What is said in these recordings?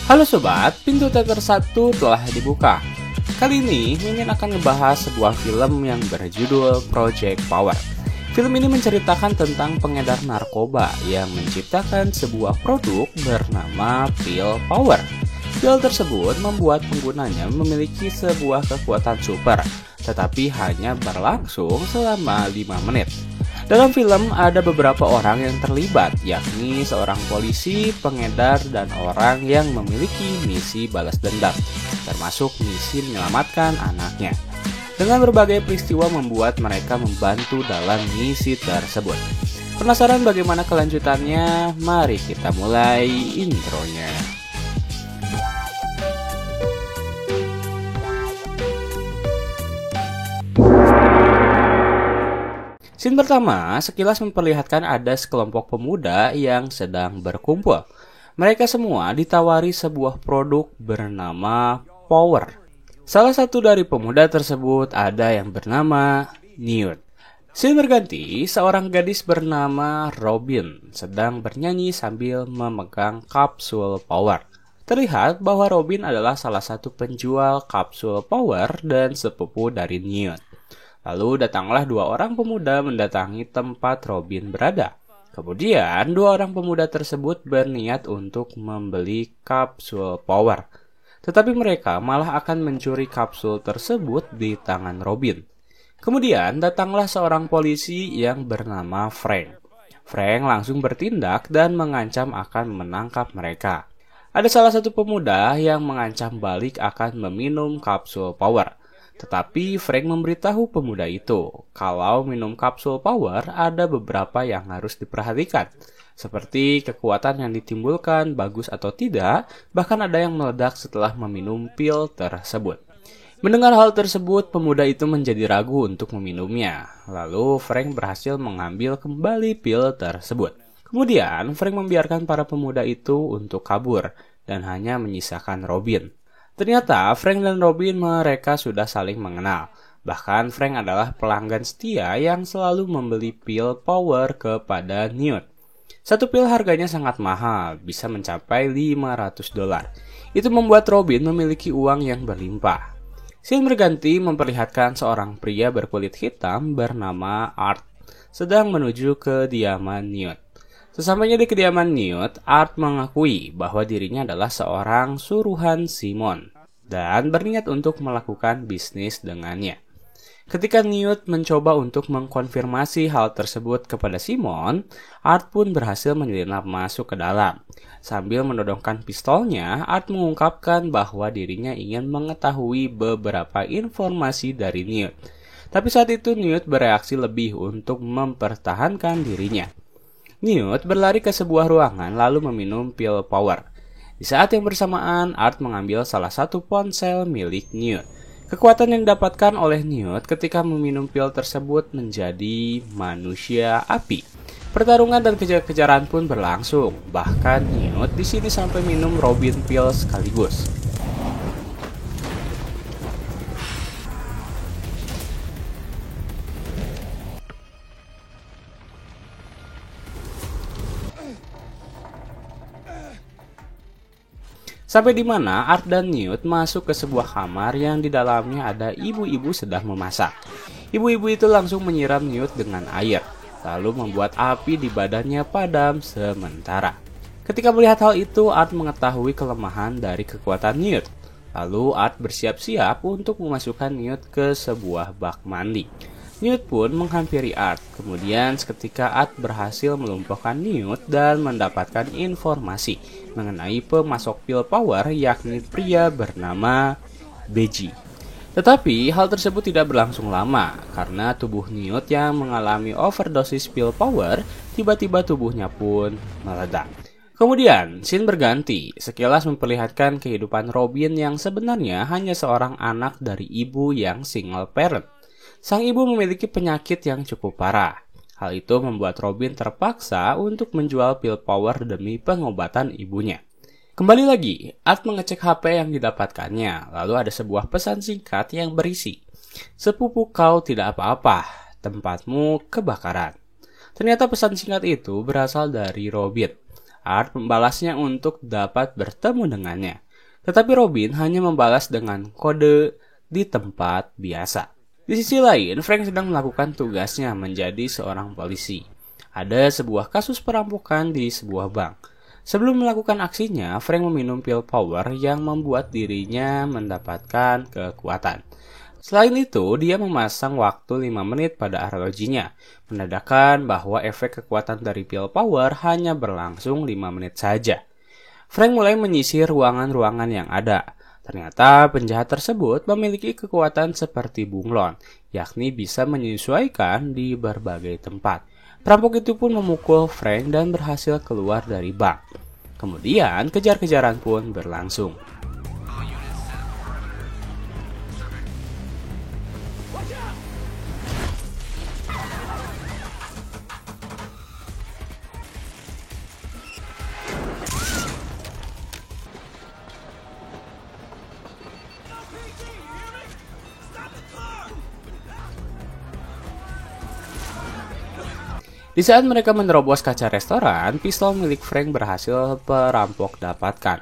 Halo sobat, pintu teater 1 telah dibuka. Kali ini Mimin akan ngebahas sebuah film yang berjudul Project Power. Film ini menceritakan tentang pengedar narkoba yang menciptakan sebuah produk bernama Pil Power. Pil tersebut membuat penggunanya memiliki sebuah kekuatan super, tetapi hanya berlangsung selama 5 menit. Dalam film ada beberapa orang yang terlibat, yakni seorang polisi, pengedar, dan orang yang memiliki misi balas dendam, termasuk misi menyelamatkan anaknya. Dengan berbagai peristiwa membuat mereka membantu dalam misi tersebut. Penasaran bagaimana kelanjutannya? Mari kita mulai intronya. Scene pertama sekilas memperlihatkan ada sekelompok pemuda yang sedang berkumpul. Mereka semua ditawari sebuah produk bernama Power. Salah satu dari pemuda tersebut ada yang bernama Newt. Scene berganti, seorang gadis bernama Robin sedang bernyanyi sambil memegang kapsul Power. Terlihat bahwa Robin adalah salah satu penjual kapsul Power dan sepupu dari Newt. Lalu datanglah dua orang pemuda mendatangi tempat Robin berada. Kemudian dua orang pemuda tersebut berniat untuk membeli kapsul Power. Tetapi mereka malah akan mencuri kapsul tersebut di tangan Robin. Kemudian datanglah seorang polisi yang bernama Frank. Frank langsung bertindak dan mengancam akan menangkap mereka. Ada salah satu pemuda yang mengancam balik akan meminum kapsul Power. Tetapi Frank memberitahu pemuda itu, kalau minum kapsul Power ada beberapa yang harus diperhatikan. Seperti kekuatan yang ditimbulkan bagus atau tidak, bahkan ada yang meledak setelah meminum pil tersebut. Mendengar hal tersebut, pemuda itu menjadi ragu untuk meminumnya. Lalu Frank berhasil mengambil kembali pil tersebut. Kemudian Frank membiarkan para pemuda itu untuk kabur dan hanya menyisakan Robin. Ternyata Frank dan Robin mereka sudah saling mengenal. Bahkan Frank adalah pelanggan setia yang selalu membeli pil Power kepada Newt. Satu pil harganya sangat mahal, bisa mencapai $500. Itu membuat Robin memiliki uang yang berlimpah. Scene berganti memperlihatkan seorang pria berkulit hitam bernama Art sedang menuju ke kediaman Newt. Sesampainya di kediaman Newt, Art mengakui bahwa dirinya adalah seorang suruhan Simon dan berniat untuk melakukan bisnis dengannya. Ketika Newt mencoba untuk mengkonfirmasi hal tersebut kepada Simon, Art pun berhasil menyelinap masuk ke dalam. Sambil menodongkan pistolnya, Art mengungkapkan bahwa dirinya ingin mengetahui beberapa informasi dari Newt. Tapi saat itu Newt bereaksi lebih untuk mempertahankan dirinya. Newt berlari ke sebuah ruangan lalu meminum pil Power. Di saat yang bersamaan, Art mengambil salah satu ponsel milik Newt. Kekuatan yang didapatkan oleh Newt ketika meminum pil tersebut menjadi manusia api. Pertarungan dan kejar-kejaran pun berlangsung. Bahkan Newt di sini sampai minum Robin pil sekaligus. Sampai di mana Art dan Newt masuk ke sebuah kamar yang di dalamnya ada ibu-ibu sedang memasak. Ibu-ibu itu langsung menyiram Newt dengan air, lalu membuat api di badannya padam sementara. Ketika melihat hal itu, Art mengetahui kelemahan dari kekuatan Newt. Lalu Art bersiap-siap untuk memasukkan Newt ke sebuah bak mandi. Newt pun menghampiri Art. Kemudian seketika Art berhasil melumpuhkan Newt dan mendapatkan informasi mengenai pemasok pil Power, yakni pria bernama Beji. Tetapi hal tersebut tidak berlangsung lama karena tubuh Newt yang mengalami overdosis pil Power, tiba-tiba tubuhnya pun meledak. Kemudian, scene berganti, sekilas memperlihatkan kehidupan Robin yang sebenarnya hanya seorang anak dari ibu yang single parent. Sang ibu memiliki penyakit yang cukup parah. Hal itu membuat Robin terpaksa untuk menjual pil Power demi pengobatan ibunya. Kembali lagi, Art mengecek HP yang didapatkannya, lalu ada sebuah pesan singkat yang berisi, "Sepupu kau tidak apa-apa, tempatmu kebakaran." Ternyata pesan singkat itu berasal dari Robin. Art membalasnya untuk dapat bertemu dengannya. Tetapi Robin hanya membalas dengan kode di tempat biasa. Di sisi lain, Frank sedang melakukan tugasnya menjadi seorang polisi. Ada sebuah kasus perampokan di sebuah bank. Sebelum melakukan aksinya, Frank meminum pil power yang membuat dirinya mendapatkan kekuatan. Selain itu, dia memasang waktu 5 menit pada arlojinya, menandakan bahwa efek kekuatan dari pil power hanya berlangsung 5 menit saja. Frank mulai menyisir ruangan-ruangan yang ada. Ternyata penjahat tersebut memiliki kekuatan seperti bunglon, yakni bisa menyesuaikan di berbagai tempat. Perampok itu pun memukul Frank dan berhasil keluar dari bank. Kemudian kejar-kejaran pun berlangsung. Di saat mereka menerobos kaca restoran, pistol milik Frank berhasil perampok dapatkan.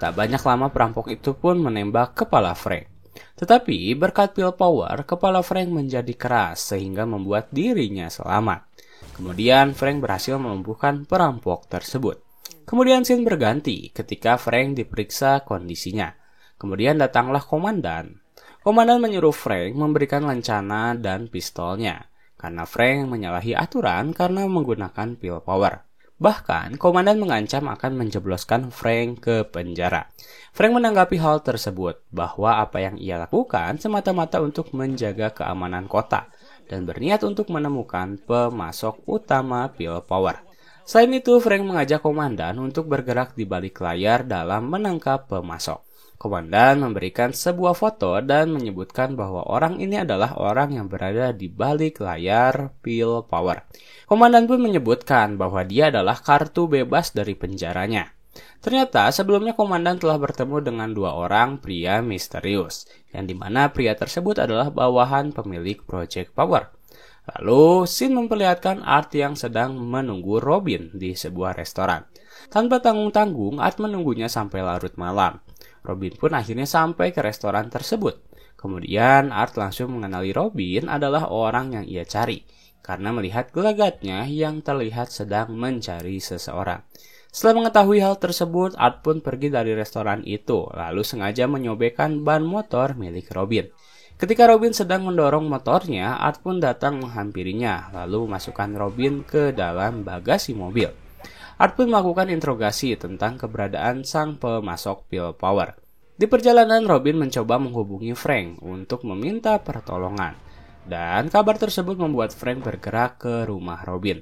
Tak banyak lama perampok itu pun menembak kepala Frank. Tetapi berkat pil power, kepala Frank menjadi keras sehingga membuat dirinya selamat. Kemudian Frank berhasil melumpuhkan perampok tersebut. Kemudian scene berganti ketika Frank diperiksa kondisinya. Kemudian datanglah komandan. Komandan menyuruh Frank memberikan lencana dan pistolnya, karena Frank menyalahi aturan karena menggunakan pil power. Bahkan, komandan mengancam akan menjebloskan Frank ke penjara. Frank menanggapi hal tersebut, bahwa apa yang ia lakukan semata-mata untuk menjaga keamanan kota, dan berniat untuk menemukan pemasok utama pil power. Selain itu, Frank mengajak komandan untuk bergerak di balik layar dalam menangkap pemasok. Komandan memberikan sebuah foto dan menyebutkan bahwa orang ini adalah orang yang berada di balik layar pil power. Komandan pun menyebutkan bahwa dia adalah kartu bebas dari penjaranya. Ternyata sebelumnya komandan telah bertemu dengan 2 orang pria misterius, yang dimana pria tersebut adalah bawahan pemilik Project Power. Lalu, scene memperlihatkan Art yang sedang menunggu Robin di sebuah restoran. Tanpa tanggung-tanggung, Art menunggunya sampai larut malam. Robin pun akhirnya sampai ke restoran tersebut. Kemudian Art langsung mengenali Robin adalah orang yang ia cari, karena melihat gelagatnya yang terlihat sedang mencari seseorang. Setelah mengetahui hal tersebut, Art pun pergi dari restoran itu, lalu sengaja menyobekkan ban motor milik Robin. Ketika Robin sedang mendorong motornya, Art pun datang menghampirinya, lalu memasukkan Robin ke dalam bagasi mobil. Art pun melakukan interogasi tentang keberadaan sang pemasok pil power. Di perjalanan, Robin mencoba menghubungi Frank untuk meminta pertolongan. Dan kabar tersebut membuat Frank bergerak ke rumah Robin.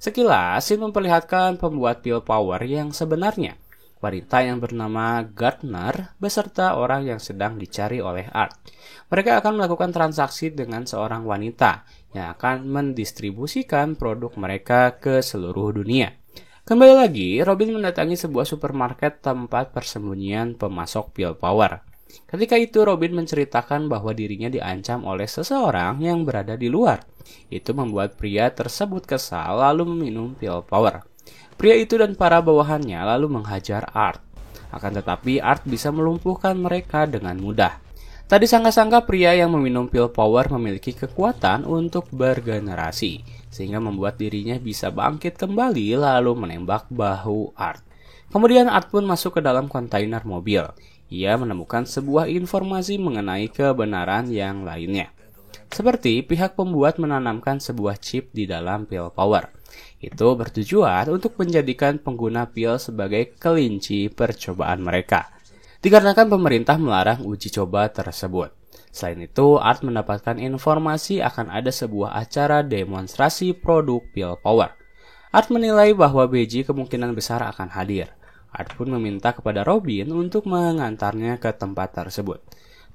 Sekilas, scene memperlihatkan pembuat pil power yang sebenarnya. Wanita yang bernama Gardner beserta orang yang sedang dicari oleh Art. Mereka akan melakukan transaksi dengan seorang wanita yang akan mendistribusikan produk mereka ke seluruh dunia. Kembali lagi, Robin mendatangi sebuah supermarket tempat persembunyian pemasok pil power. Ketika itu, Robin menceritakan bahwa dirinya diancam oleh seseorang yang berada di luar. Itu membuat pria tersebut kesal lalu meminum pil power. Pria itu dan para bawahannya lalu menghajar Art. Akan tetapi, Art bisa melumpuhkan mereka dengan mudah. Tak disangka-sangka pria yang meminum pil power memiliki kekuatan untuk bergenerasi, sehingga membuat dirinya bisa bangkit kembali lalu menembak bahu Art. Kemudian Art pun masuk ke dalam kontainer mobil. Ia menemukan sebuah informasi mengenai kebenaran yang lainnya. Seperti pihak pembuat menanamkan sebuah chip di dalam pil power. Itu bertujuan untuk menjadikan pengguna pil sebagai kelinci percobaan mereka, dikarenakan pemerintah melarang uji coba tersebut. Selain itu, Art mendapatkan informasi akan ada sebuah acara demonstrasi produk pil power. Art menilai bahwa BG kemungkinan besar akan hadir. Art pun meminta kepada Robin untuk mengantarnya ke tempat tersebut.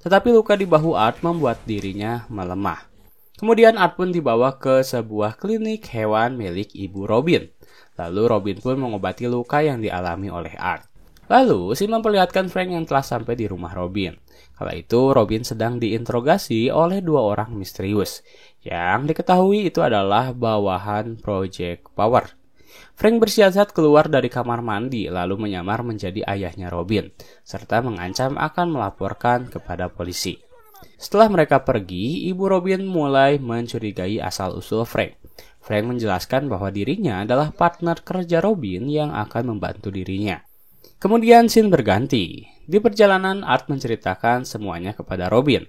Tetapi luka di bahu Art membuat dirinya melemah. Kemudian Art pun dibawa ke sebuah klinik hewan milik ibu Robin. Lalu Robin pun mengobati luka yang dialami oleh Art. Lalu, scene memperlihatkan Frank yang telah sampai di rumah Robin. Kala itu, Robin sedang diinterogasi oleh 2 orang misterius, yang diketahui itu adalah bawahan Project Power. Frank bersiasat keluar dari kamar mandi lalu menyamar menjadi ayahnya Robin, serta mengancam akan melaporkan kepada polisi. Setelah mereka pergi, ibu Robin mulai mencurigai asal-usul Frank. Frank menjelaskan bahwa dirinya adalah partner kerja Robin yang akan membantu dirinya. Kemudian scene berganti. Di perjalanan, Art menceritakan semuanya kepada Robin.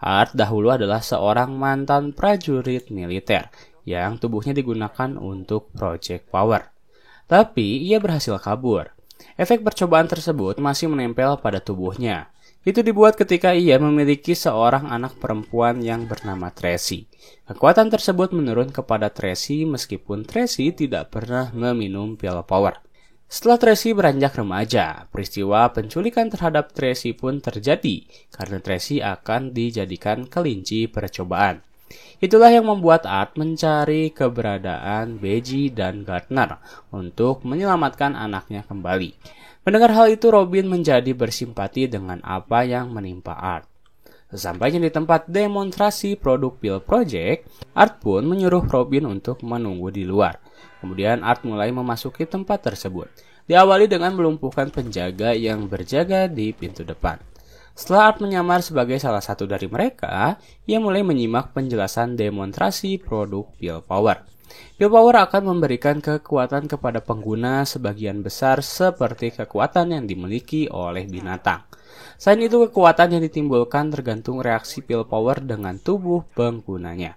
Art dahulu adalah seorang mantan prajurit militer yang tubuhnya digunakan untuk Project Power. Tapi ia berhasil kabur. Efek percobaan tersebut masih menempel pada tubuhnya. Itu dibuat ketika ia memiliki seorang anak perempuan yang bernama Tracy. Kekuatan tersebut menurun kepada Tracy meskipun Tracy tidak pernah meminum pil power. Setelah Tracy beranjak remaja, peristiwa penculikan terhadap Tracy pun terjadi karena Tracy akan dijadikan kelinci percobaan. Itulah yang membuat Art mencari keberadaan Beji dan Gardner untuk menyelamatkan anaknya kembali. Mendengar hal itu, Robin menjadi bersimpati dengan apa yang menimpa Art. Sesampainya di tempat demonstrasi produk Pil Project, Art pun menyuruh Robin untuk menunggu di luar. Kemudian Art mulai memasuki tempat tersebut. Diawali dengan melumpuhkan penjaga yang berjaga di pintu depan. Setelah Art menyamar sebagai salah satu dari mereka, ia mulai menyimak penjelasan demonstrasi produk Pil Power. Pil Power akan memberikan kekuatan kepada pengguna sebagian besar seperti kekuatan yang dimiliki oleh binatang. Selain itu, kekuatan yang ditimbulkan tergantung reaksi Pil Power dengan tubuh penggunanya.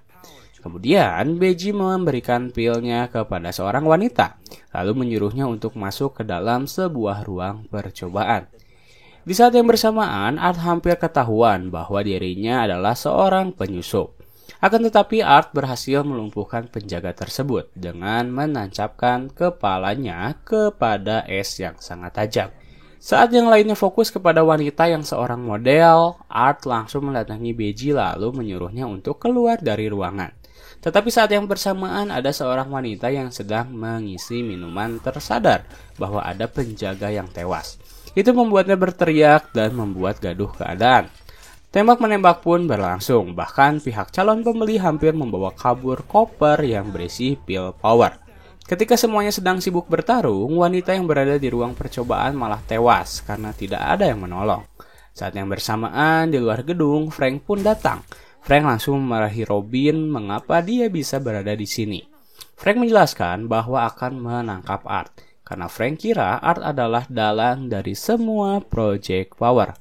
Kemudian, Beji memberikan pilnya kepada seorang wanita, lalu menyuruhnya untuk masuk ke dalam sebuah ruang percobaan. Di saat yang bersamaan, Art hampir ketahuan bahwa dirinya adalah seorang penyusup. Akan tetapi, Art berhasil melumpuhkan penjaga tersebut dengan menancapkan kepalanya kepada es yang sangat tajam. Saat yang lainnya fokus kepada wanita yang seorang model, Art langsung mendatangi Beji lalu menyuruhnya untuk keluar dari ruangan. Tetapi saat yang bersamaan ada seorang wanita yang sedang mengisi minuman tersadar bahwa ada penjaga yang tewas. Itu membuatnya berteriak dan membuat gaduh keadaan. Tembak-menembak pun berlangsung, bahkan pihak calon pembeli hampir membawa kabur koper yang berisi pil power. Ketika semuanya sedang sibuk bertarung, wanita yang berada di ruang percobaan malah tewas karena tidak ada yang menolong. Saat yang bersamaan di luar gedung, Frank pun datang. Frank langsung memarahi Robin mengapa dia bisa berada di sini. Frank menjelaskan bahwa akan menangkap Art, karena Frank kira Art adalah dalang dari semua Project Power.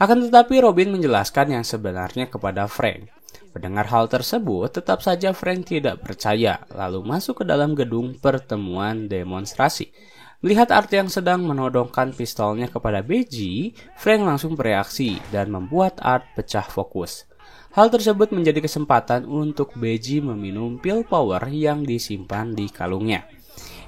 Akan tetapi Robin menjelaskan yang sebenarnya kepada Frank. Mendengar hal tersebut, tetap saja Frank tidak percaya, lalu masuk ke dalam gedung pertemuan demonstrasi. Melihat Art yang sedang menodongkan pistolnya kepada Beji, Frank langsung bereaksi dan membuat Art pecah fokus. Hal tersebut menjadi kesempatan untuk Beji meminum pil power yang disimpan di kalungnya.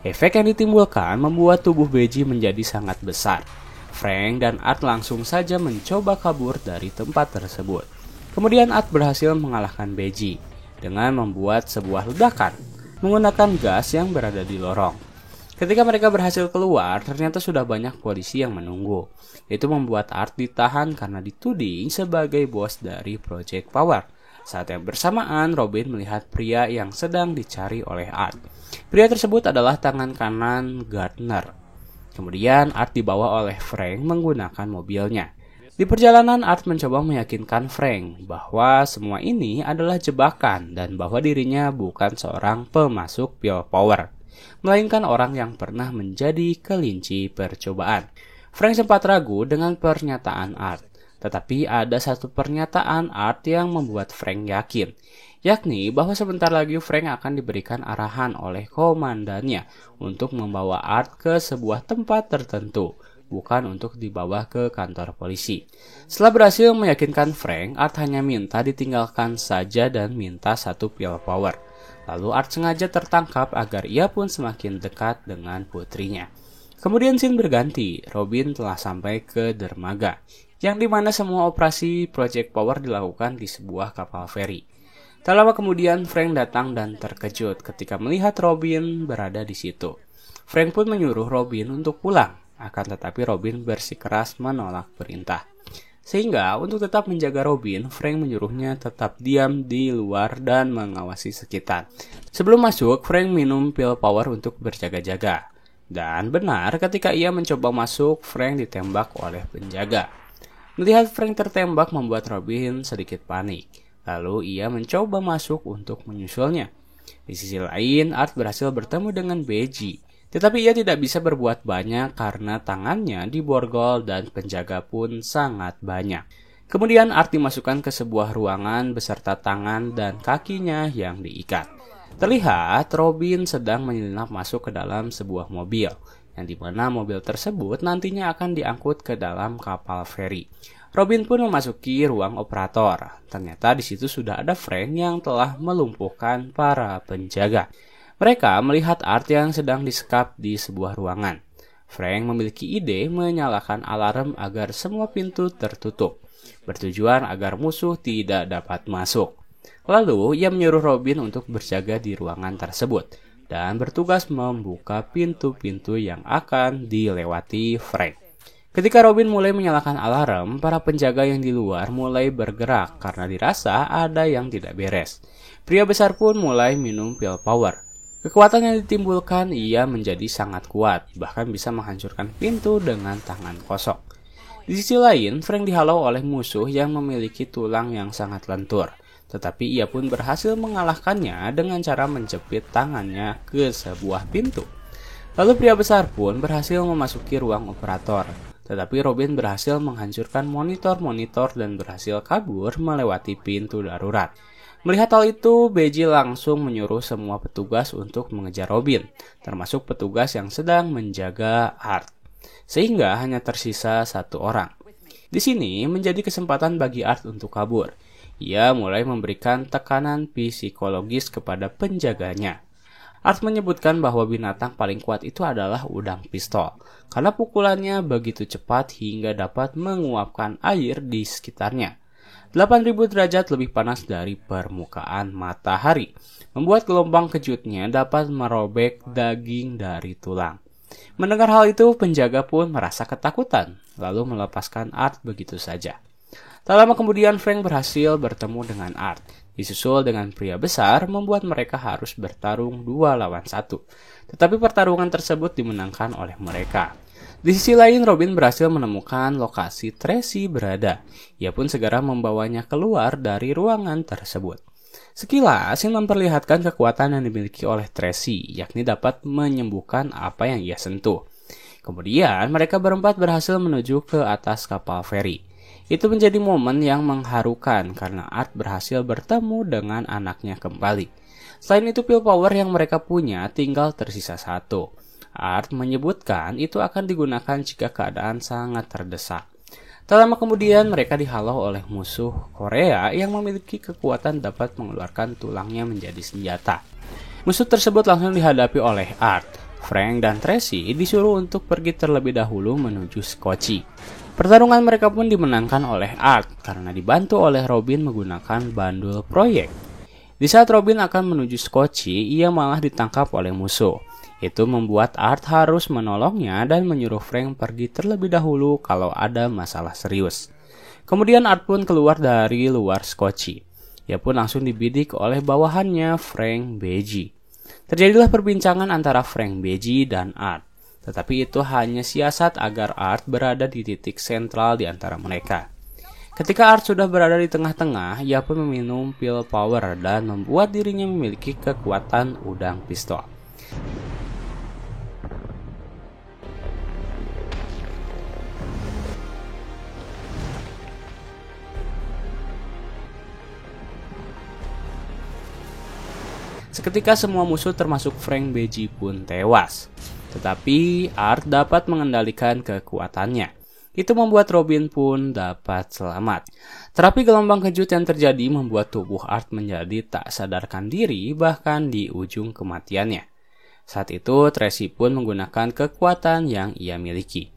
Efek yang ditimbulkan membuat tubuh Beji menjadi sangat besar. Frank dan Art langsung saja mencoba kabur dari tempat tersebut. Kemudian Art berhasil mengalahkan Beji dengan membuat sebuah ledakan menggunakan gas yang berada di lorong. Ketika mereka berhasil keluar, ternyata sudah banyak polisi yang menunggu. Itu membuat Art ditahan karena dituding sebagai bos dari Project Power. Saat yang bersamaan, Robin melihat pria yang sedang dicari oleh Art. Pria tersebut adalah tangan kanan Gardner. Kemudian Art dibawa oleh Frank menggunakan mobilnya. Di perjalanan, Art mencoba meyakinkan Frank bahwa semua ini adalah jebakan dan bahwa dirinya bukan seorang pemasuk pil power, melainkan orang yang pernah menjadi kelinci percobaan. Frank sempat ragu dengan pernyataan Art, tetapi ada satu pernyataan Art yang membuat Frank yakin, yakni bahwa sebentar lagi Frank akan diberikan arahan oleh komandannya untuk membawa Art ke sebuah tempat tertentu, bukan untuk dibawa ke kantor polisi. Setelah berhasil meyakinkan Frank, Art hanya minta ditinggalkan saja dan minta satu pil power. Lalu Art sengaja tertangkap agar ia pun semakin dekat dengan putrinya. Kemudian scene berganti, Robin telah sampai ke dermaga, yang dimana semua operasi Project Power dilakukan di sebuah kapal feri. Tak lama kemudian Frank datang dan terkejut ketika melihat Robin berada di situ. Frank pun menyuruh Robin untuk pulang, akan tetapi Robin bersikeras menolak perintah. Sehingga untuk tetap menjaga Robin, Frank menyuruhnya tetap diam di luar dan mengawasi sekitar. Sebelum masuk, Frank minum pil power untuk berjaga-jaga. Dan benar, ketika ia mencoba masuk, Frank ditembak oleh penjaga. Melihat Frank tertembak membuat Robin sedikit panik. Lalu ia mencoba masuk untuk menyusulnya. Di sisi lain, Art berhasil bertemu dengan Beji. Tetapi ia tidak bisa berbuat banyak karena tangannya diborgol dan penjaga pun sangat banyak. Kemudian Art dimasukkan ke sebuah ruangan beserta tangan dan kakinya yang diikat. Terlihat Robin sedang menyelinap masuk ke dalam sebuah mobil, yang dimana mobil tersebut nantinya akan diangkut ke dalam kapal feri. Robin pun memasuki ruang operator. Ternyata di situ sudah ada Frank yang telah melumpuhkan para penjaga. Mereka melihat Art yang sedang disekap di sebuah ruangan. Frank memiliki ide menyalakan alarm agar semua pintu tertutup, bertujuan agar musuh tidak dapat masuk. Lalu ia menyuruh Robin untuk berjaga di ruangan tersebut dan bertugas membuka pintu-pintu yang akan dilewati Frank. Ketika Robin mulai menyalakan alarm, para penjaga yang di luar mulai bergerak karena dirasa ada yang tidak beres. Pria besar pun mulai minum pil power. Kekuatan yang ditimbulkan ia menjadi sangat kuat, bahkan bisa menghancurkan pintu dengan tangan kosong. Di sisi lain, Frank dihalau oleh musuh yang memiliki tulang yang sangat lentur. Tetapi ia pun berhasil mengalahkannya dengan cara menjepit tangannya ke sebuah pintu. Lalu pria besar pun berhasil memasuki ruang operator. Tetapi Robin berhasil menghancurkan monitor-monitor dan berhasil kabur melewati pintu darurat. Melihat hal itu, Beji langsung menyuruh semua petugas untuk mengejar Robin, termasuk petugas yang sedang menjaga Art. Sehingga hanya tersisa satu orang. Di sini menjadi kesempatan bagi Art untuk kabur. Ia mulai memberikan tekanan psikologis kepada penjaganya. Art menyebutkan bahwa binatang paling kuat itu adalah udang pistol, karena pukulannya begitu cepat hingga dapat menguapkan air di sekitarnya. 8.000 derajat lebih panas dari permukaan matahari, membuat gelombang kejutnya dapat merobek daging dari tulang. Mendengar hal itu, penjaga pun merasa ketakutan, lalu melepaskan Art begitu saja. Tak lama kemudian, Frank berhasil bertemu dengan Art. Disusul dengan pria besar, membuat mereka harus bertarung 2 lawan 1. Tetapi pertarungan tersebut dimenangkan oleh mereka. Di sisi lain, Robin berhasil menemukan lokasi Tracy berada. Ia pun segera membawanya keluar dari ruangan tersebut. Sekilas, ini memperlihatkan kekuatan yang dimiliki oleh Tracy, yakni dapat menyembuhkan apa yang ia sentuh. Kemudian, mereka berempat berhasil menuju ke atas kapal feri. Itu menjadi momen yang mengharukan karena Art berhasil bertemu dengan anaknya kembali. Selain itu, pil power yang mereka punya tinggal tersisa 1. Art menyebutkan itu akan digunakan jika keadaan sangat terdesak. Tak lama kemudian mereka dihalau oleh musuh Korea yang memiliki kekuatan dapat mengeluarkan tulangnya menjadi senjata. Musuh tersebut langsung dihadapi oleh Art. Frank dan Tracy disuruh untuk pergi terlebih dahulu menuju Skoci. Pertarungan mereka pun dimenangkan oleh Art karena dibantu oleh Robin menggunakan bandul proyek. Di saat Robin akan menuju Skoci, ia malah ditangkap oleh musuh. Itu membuat Art harus menolongnya dan menyuruh Frank pergi terlebih dahulu kalau ada masalah serius. Kemudian Art pun keluar dari luar Skoci. Ia pun langsung dibidik oleh bawahannya Frank Beji. Terjadilah perbincangan antara Frank Beji dan Art. Tetapi itu hanya siasat agar Art berada di titik sentral di antara mereka. Ketika Art sudah berada di tengah-tengah, ia pun meminum pil power dan membuat dirinya memiliki kekuatan udang pistol. Seketika semua musuh termasuk Frank Beji pun tewas. Tetapi Art dapat mengendalikan kekuatannya. Itu membuat Robin pun dapat selamat. Terapi gelombang kejut yang terjadi membuat tubuh Art menjadi tak sadarkan diri bahkan di ujung kematiannya. Saat itu Tracy pun menggunakan kekuatan yang ia miliki.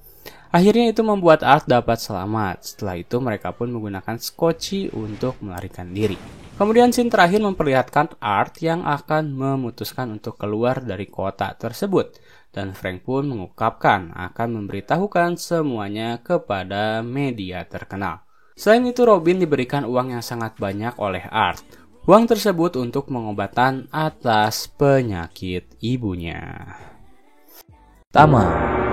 Akhirnya itu membuat Art dapat selamat. Setelah itu mereka pun menggunakan Skoci untuk melarikan diri. Kemudian scene terakhir memperlihatkan Art yang akan memutuskan untuk keluar dari kota tersebut. Dan Frank pun mengungkapkan akan memberitahukan semuanya kepada media terkenal. Selain itu, Robin diberikan uang yang sangat banyak oleh Art. Uang tersebut untuk pengobatan atas penyakit ibunya. Tama.